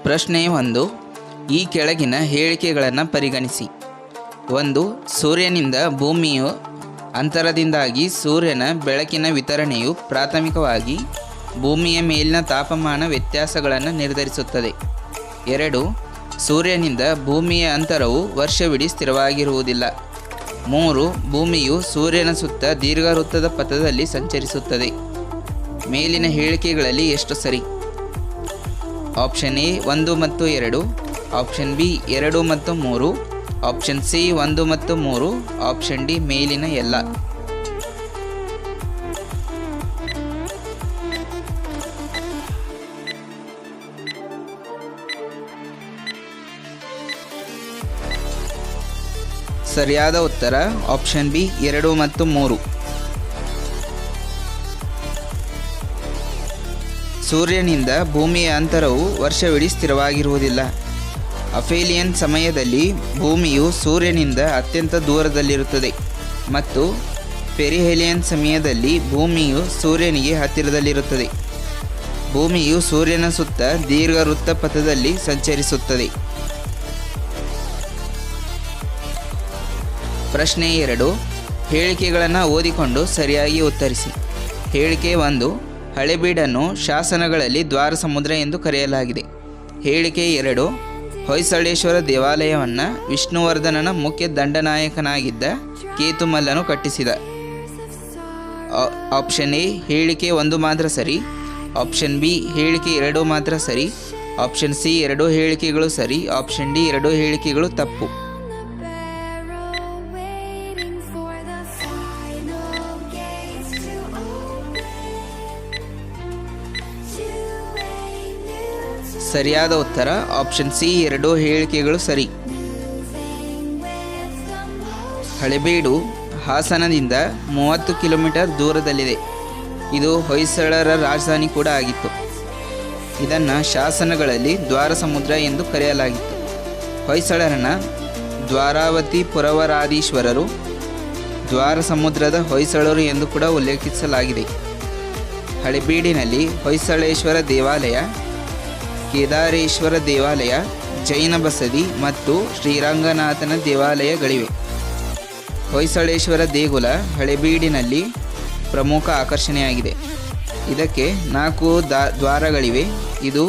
ಪ್ರಶ್ನೆ 1. ಈ ಕೆಳಗಿನ ಹೇಳಿಕೆಗಳನ್ನು ಪರಿಗಣಿಸಿ. 1. ಸೂರ್ಯನಿಂದ ಭೂಮಿಯ ಅಂತರದಿಂದಾಗಿ ಸೂರ್ಯನ ಬೆಳಕಿನ ವಿತರಣೆಯು ಪ್ರಾಥಮಿಕವಾಗಿ ಭೂಮಿಯ ಮೇಲಿನ ತಾಪಮಾನ ವ್ಯತ್ಯಾಸಗಳನ್ನು ನಿರ್ಧರಿಸುತ್ತದೆ. 2. ಸೂರ್ಯನಿಂದ ಭೂಮಿಯ ಅಂತರವು ವರ್ಷವಿಡೀ ಸ್ಥಿರವಾಗಿರುವುದಿಲ್ಲ. 3. ಭೂಮಿಯು ಸೂರ್ಯನ ಸುತ್ತ ದೀರ್ಘವೃತ್ತದ ಪಥದಲ್ಲಿ ಸಂಚರಿಸುತ್ತದೆ. ಮೇಲಿನ ಹೇಳಿಕೆಗಳಲ್ಲಿ ಎಷ್ಟು ಸರಿ? ಆಪ್ಷನ್ ಎ 1 ಮತ್ತು 2, ಆಪ್ಷನ್ ಬಿ 2 ಮತ್ತು 3, ಆಪ್ಷನ್ ಸಿ 1 ಮತ್ತು 3, ಆಪ್ಷನ್ ಡಿ ಮೇಲಿನ ಎಲ್ಲ. ಸರಿಯಾದ ಉತ್ತರ ಆಪ್ಷನ್ ಬಿ 2 ಮತ್ತು 3. ಸೂರ್ಯನಿಂದ ಭೂಮಿಯ ಅಂತರವು ವರ್ಷವಿಡೀ ಸ್ಥಿರವಾಗಿರುವುದಿಲ್ಲ. ಅಫೇಲಿಯನ್ ಸಮಯದಲ್ಲಿ ಭೂಮಿಯು ಸೂರ್ಯನಿಂದ ಅತ್ಯಂತ ದೂರದಲ್ಲಿರುತ್ತದೆ ಮತ್ತು ಪೆರಿಹೆಲಿಯನ್ ಸಮಯದಲ್ಲಿ ಭೂಮಿಯು ಸೂರ್ಯನಿಗೆ ಹತ್ತಿರದಲ್ಲಿರುತ್ತದೆ. ಭೂಮಿಯು ಸೂರ್ಯನ ಸುತ್ತ ದೀರ್ಘವೃತ್ತ ಪಥದಲ್ಲಿ ಸಂಚರಿಸುತ್ತದೆ. ಪ್ರಶ್ನೆ 2. ಹೇಳಿಕೆಗಳನ್ನು ಓದಿಕೊಂಡು ಸರಿಯಾಗಿ ಉತ್ತರಿಸಿ. ಹೇಳಿಕೆ 1. ಹಳೇಬೀಡನ್ನು ಶಾಸನಗಳಲ್ಲಿ ದ್ವಾರ ಸಮುದ್ರ ಎಂದು ಕರೆಯಲಾಗಿದೆ. ಹೇಳಿಕೆ 2. ಹೊಯ್ಸಳೇಶ್ವರ ದೇವಾಲಯವನ್ನು ವಿಷ್ಣುವರ್ಧನನ ಮುಖ್ಯ ದಂಡನಾಯಕನಾಗಿದ್ದ ಕೇತುಮಲ್ಲನು ಕಟ್ಟಿಸಿದ. ಆಪ್ಷನ್ ಎ ಹೇಳಿಕೆ 1 ಮಾತ್ರ ಸರಿ, ಆಪ್ಷನ್ ಬಿ ಹೇಳಿಕೆ 2 ಮಾತ್ರ ಸರಿ, ಆಪ್ಷನ್ ಸಿ 2 ಹೇಳಿಕೆಗಳು ಸರಿ, ಆಪ್ಷನ್ ಡಿ 2 ಹೇಳಿಕೆಗಳು ತಪ್ಪು. ಸರಿಯಾದ ಉತ್ತರ ಆಪ್ಷನ್ ಸಿ 2 ಹೇಳಿಕೆಗಳು ಸರಿ. ಹಳೇಬೀಡು ಹಾಸನದಿಂದ 30 ಕಿಲೋಮೀಟರ್ ದೂರದಲ್ಲಿದೆ. ಇದು ಹೊಯ್ಸಳರ ರಾಜಧಾನಿ ಕೂಡ ಆಗಿತ್ತು. ಇದನ್ನು ಶಾಸನಗಳಲ್ಲಿ ದ್ವಾರ ಸಮುದ್ರ ಎಂದು ಕರೆಯಲಾಗಿತ್ತು. ಹೊಯ್ಸಳರನ್ನು ದ್ವಾರಾವತಿ ಪುರವರಾಧೀಶ್ವರರು, ದ್ವಾರ ಸಮುದ್ರದ ಹೊಯ್ಸಳರು ಎಂದು ಕೂಡ ಉಲ್ಲೇಖಿಸಲಾಗಿದೆ. ಹಳೇಬೀಡಿನಲ್ಲಿ ಹೊಯ್ಸಳೇಶ್ವರ ದೇವಾಲಯ, ಕೇದಾರೇಶ್ವರ ದೇವಾಲಯ, ಜೈನ ಬಸದಿ ಮತ್ತು ಶ್ರೀರಂಗನಾಥನ ದೇವಾಲಯಗಳಿವೆ. ಹೊಯ್ಸಳೇಶ್ವರ ದೇಗುಲ ಹಳೇಬೀಡಿನಲ್ಲಿ ಪ್ರಮುಖ ಆಕರ್ಷಣೆಯಾಗಿದೆ. ಇದಕ್ಕೆ 4 ದ್ವಾರಗಳಿವೆ. ಇದು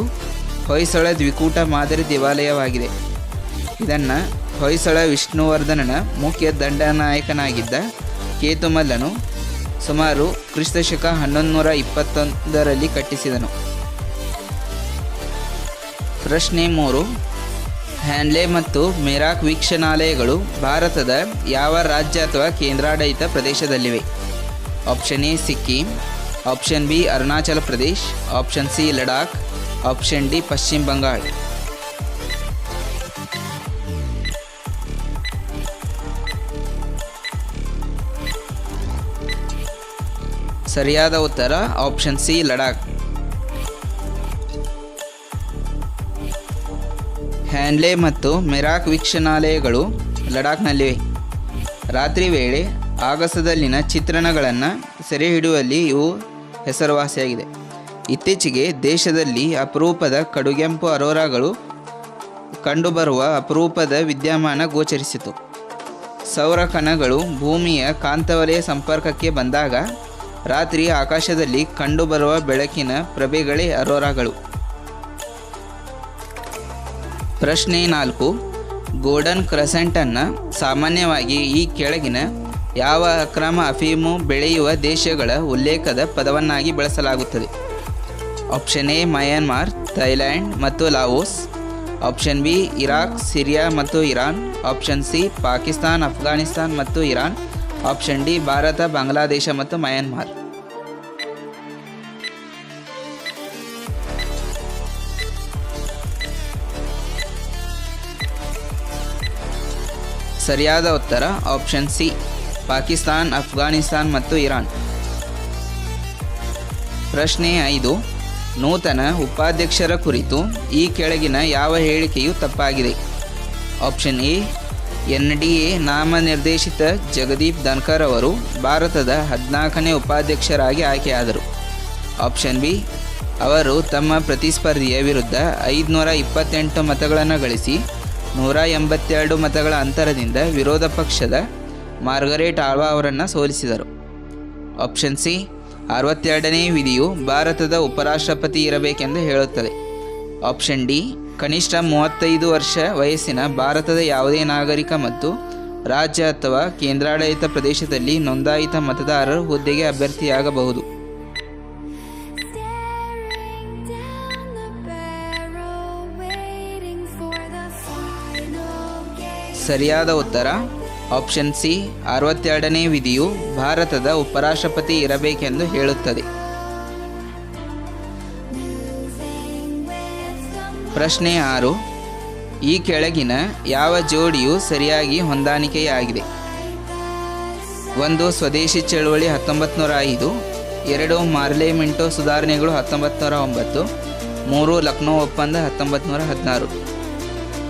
ಹೊಯ್ಸಳ ದ್ವಿಕೂಟ ಮಾದರಿ ದೇವಾಲಯವಾಗಿದೆ. ಇದನ್ನು ಹೊಯ್ಸಳ ವಿಷ್ಣುವರ್ಧನನ ಮುಖ್ಯ ದಂಡನಾಯಕನಾಗಿದ್ದ ಕೇತುಮಲ್ಲನು ಸುಮಾರು ಕ್ರಿಸ್ತಶಕ 1121ರಲ್ಲಿ ಕಟ್ಟಿಸಿದನು. ಪ್ರಶ್ನೆ 3. ಹ್ಯಾನ್ಲೆ ಮತ್ತು ಮೆರಾಕ್ ವೀಕ್ಷಣಾಲಯಗಳು ಭಾರತದ ಯಾವ ರಾಜ್ಯ ಅಥವಾ ಕೇಂದ್ರಾಡಳಿತ ಪ್ರದೇಶದಲ್ಲಿವೆ? Option A Sikkim, option B Arunachal Pradesh, option C Ladakh, option D Paschima Bangala. ಸರಿಯಾದ ಉತ್ತರ ಆಪ್ಷನ್ ಸಿ ಲಡಾಖ್. ಹ್ಯಾನ್ಲೆ ಮತ್ತು ಮೆರಾಕ್ ವೀಕ್ಷಣಾಲಯಗಳು ಲಡಾಖ್ನಲ್ಲಿವೆ. ರಾತ್ರಿ ವೇಳೆ ಆಗಸದಲ್ಲಿನ ಚಿತ್ರಣಗಳನ್ನು ಸೆರೆ ಹಿಡಿಯುವಲ್ಲಿ ಇವು ಹೆಸರುವಾಸಿಯಾಗಿದೆ. ಇತ್ತೀಚೆಗೆ ದೇಶದಲ್ಲಿ ಅಪರೂಪದ ಕಡುಗೆಂಪು ಅರೋರಾಗಳು ಕಂಡುಬರುವ ಅಪರೂಪದ ವಿದ್ಯಮಾನ ಗೋಚರಿಸಿತು. ಸೌರ ಕಣಗಳು ಭೂಮಿಯ ಕಾಂತವಲಯ ಸಂಪರ್ಕಕ್ಕೆ ಬಂದಾಗ ರಾತ್ರಿ ಆಕಾಶದಲ್ಲಿ ಕಂಡುಬರುವ ಬೆಳಕಿನ ಪ್ರಭೆಗಳೇ ಅರೋರಾಗಳು. ಪ್ರಶ್ನೆ 4. ಗೋಲ್ಡನ್ ಕ್ರೆಸೆಂಟನ್ನು ಸಾಮಾನ್ಯವಾಗಿ ಈ ಕೆಳಗಿನ ಯಾವ ಅಕ್ರಮ ಅಫೀಮು ಬೆಳೆಯುವ ದೇಶಗಳ ಉಲ್ಲೇಖದ ಪದವನ್ನಾಗಿ ಬಳಸಲಾಗುತ್ತದೆ? ಆಪ್ಷನ್ ಎ ಮಯನ್ಮಾರ್, ಥೈಲ್ಯಾಂಡ್ ಮತ್ತು Laos, option B Iraq, Syria ಮತ್ತು Iran, option C Pakistan, Afghanistan ಮತ್ತು Iran, option D Bharata, Bangladesh ಮತ್ತು ಮಯನ್ಮಾರ್. ಸರಿಯಾದ ಉತ್ತರ ಆಪ್ಷನ್ ಸಿ ಪಾಕಿಸ್ತಾನ್, ಅಫ್ಘಾನಿಸ್ತಾನ್ ಮತ್ತು ಇರಾನ್. ಪ್ರಶ್ನೆ 5. ನೂತನ ಉಪಾಧ್ಯಕ್ಷರ ಕುರಿತು ಈ ಕೆಳಗಿನ ಯಾವ ಹೇಳಿಕೆಯು ತಪ್ಪಾಗಿದೆ? ಆಪ್ಷನ್ ಎ NDA ನಾಮನಿರ್ದೇಶಿತ ಜಗದೀಪ್ ಧನ್ಕರ್ ಅವರು ಭಾರತದ 14ನೇ ಉಪಾಧ್ಯಕ್ಷರಾಗಿ ಆಯ್ಕೆಯಾದರು. ಆಪ್ಷನ್ ಬಿ ಅವರು ತಮ್ಮ ಪ್ರತಿಸ್ಪರ್ಧಿಯ ವಿರುದ್ಧ 528 ಮತಗಳನ್ನು ಗಳಿಸಿ 182 ಮತಗಳ ಅಂತರದಿಂದ ವಿರೋಧ ಪಕ್ಷದ ಮಾರ್ಗರೆಟ್ ಆಳ್ವಾ ಅವರನ್ನು ಸೋಲಿಸಿದರು. ಆಪ್ಷನ್ ಸಿ, 62ನೇ ವಿಧಿಯು ಭಾರತದ ಉಪರಾಷ್ಟ್ರಪತಿ ಇರಬೇಕೆಂದು ಹೇಳುತ್ತದೆ. ಆಪ್ಷನ್ ಡಿ, ಕನಿಷ್ಠ 35 ವರ್ಷ ವಯಸ್ಸಿನ ಭಾರತದ ಯಾವುದೇ ನಾಗರಿಕ ಮತ್ತು ರಾಜ್ಯ ಅಥವಾ ಕೇಂದ್ರಾಡಳಿತ ಪ್ರದೇಶದಲ್ಲಿ ನೋಂದಾಯಿತ ಮತದಾರರು ಹುದ್ದೆಗೆ ಅಭ್ಯರ್ಥಿಯಾಗಬಹುದು. ಸರಿಯಾದ ಉತ್ತರ ಆಪ್ಷನ್ ಸಿ, 62ನೇ ವಿಧಿಯು ಭಾರತದ ಉಪರಾಷ್ಟ್ರಪತಿ ಇರಬೇಕೆಂದು ಹೇಳುತ್ತದೆ. ಪ್ರಶ್ನೆ 6. ಈ ಕೆಳಗಿನ ಯಾವ ಜೋಡಿಯು ಸರಿಯಾಗಿ ಹೊಂದಾಣಿಕೆಯಾಗಿದೆ? 1. ಸ್ವದೇಶಿ ಚಳವಳಿ 1905, 2. ಮಾರ್ಲೆ ಮಿಂಟೋ ಸುಧಾರಣೆಗಳು 1909, 3. ಲಕ್ನೋ ಒಪ್ಪಂದ 1916.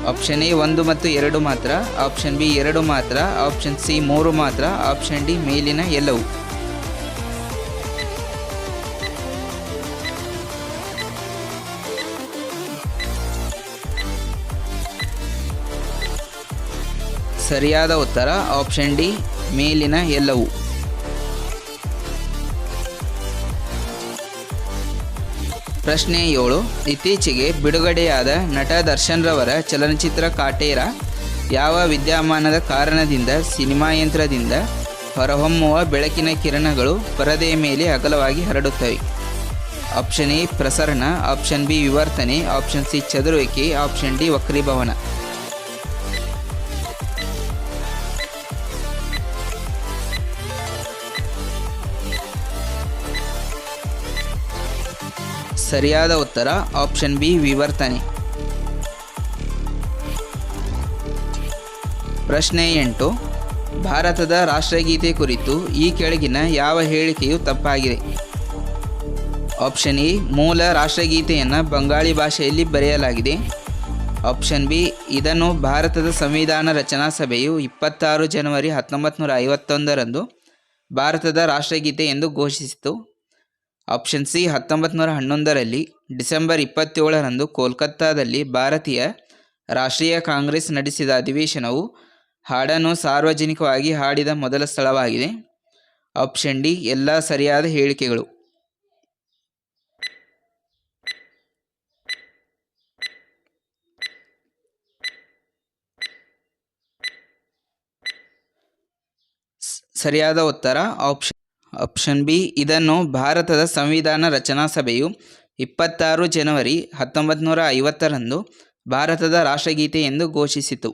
ಆಪ್ಷನ್ ಎ 1 ಮತ್ತು 2 ಮಾತ್ರ, ಆಪ್ಷನ್ ಬಿ 2 ಮಾತ್ರ, ಆಪ್ಷನ್ ಸಿ 3 ಮಾತ್ರ, ಆಪ್ಷನ್ ಡಿ ಮೇಲಿನ ಎಲ್ಲವೂ. ಸರಿಯಾದ ಉತ್ತರ ಆಪ್ಷನ್ ಡಿ ಮೇಲಿನ ಎಲ್ಲವೂ. ಪ್ರಶ್ನೆ 7. ಇತ್ತೀಚೆಗೆ ಬಿಡುಗಡೆಯಾದ ನಟ ದರ್ಶನ್ ರವರ ಚಲನಚಿತ್ರ ಕಾಟೇರ ಯಾವ ವಿದ್ಯಮಾನದ ಕಾರಣದಿಂದ ಸಿನಿಮಾ ಯಂತ್ರದಿಂದ ಹೊರಹೊಮ್ಮುವ ಬೆಳಕಿನ ಕಿರಣಗಳು ಪರದೆಯ ಮೇಲೆ ಅಗಲವಾಗಿ ಹರಡುತ್ತವೆ? ಆಪ್ಷನ್ ಎ ಪ್ರಸರಣ, ಆಪ್ಷನ್ ಬಿ ವಿವರ್ತನೆ, ಆಪ್ಷನ್ ಸಿ ಚದುರುವಿಕೆ, ಆಪ್ಷನ್ ಡಿ ವಕ್ರೀಭವನ. ಸರಿಯಾದ ಉತ್ತರ ಆಪ್ಷನ್ ಬಿ ವಿವರ್ತನೆ. ಪ್ರಶ್ನೆ 8. ಭಾರತದ ರಾಷ್ಟ್ರಗೀತೆ ಕುರಿತು ಈ ಕೆಳಗಿನ ಯಾವ ಹೇಳಿಕೆಯು ತಪ್ಪಾಗಿದೆ? ಆಪ್ಷನ್ ಎ, ಮೂಲ ರಾಷ್ಟ್ರಗೀತೆಯನ್ನು ಬಂಗಾಳಿ ಭಾಷೆಯಲ್ಲಿ ಬರೆಯಲಾಗಿದೆ. ಆಪ್ಷನ್ ಬಿ, ಇದನ್ನು ಭಾರತದ ಸಂವಿಧಾನ ರಚನಾ ಸಭೆಯು 26 ಜನವರಿ 1951ರಂದು ಭಾರತದ ರಾಷ್ಟ್ರಗೀತೆ ಎಂದು ಘೋಷಿಸಿತು. ಆಪ್ಷನ್ ಸಿ, 1911ರಲ್ಲಿ ಡಿಸೆಂಬರ್ 27ರಂದು ಕೋಲ್ಕತ್ತಾದಲ್ಲಿ ಭಾರತೀಯ ರಾಷ್ಟ್ರೀಯ ಕಾಂಗ್ರೆಸ್ ನಡೆಸಿದ ಅಧಿವೇಶನವು ಹಾಡನ್ನು ಸಾರ್ವಜನಿಕವಾಗಿ ಹಾಡಿದ ಮೊದಲ ಸ್ಥಳವಾಗಿದೆ. ಆಪ್ಷನ್ ಡಿ ಎಲ್ಲ ಸರಿಯಾದ ಹೇಳಿಕೆಗಳು. ಸರಿಯಾದ ಉತ್ತರ ಆಪ್ಷನ್ ಬಿ, ಇದನ್ನು ಭಾರತದ ಸಂವಿಧಾನ ರಚನಾ ಸಭೆಯು 26 ಜನವರಿ 1950ರಂದು ಭಾರತದ ರಾಷ್ಟ್ರಗೀತೆ ಎಂದು ಘೋಷಿಸಿತು.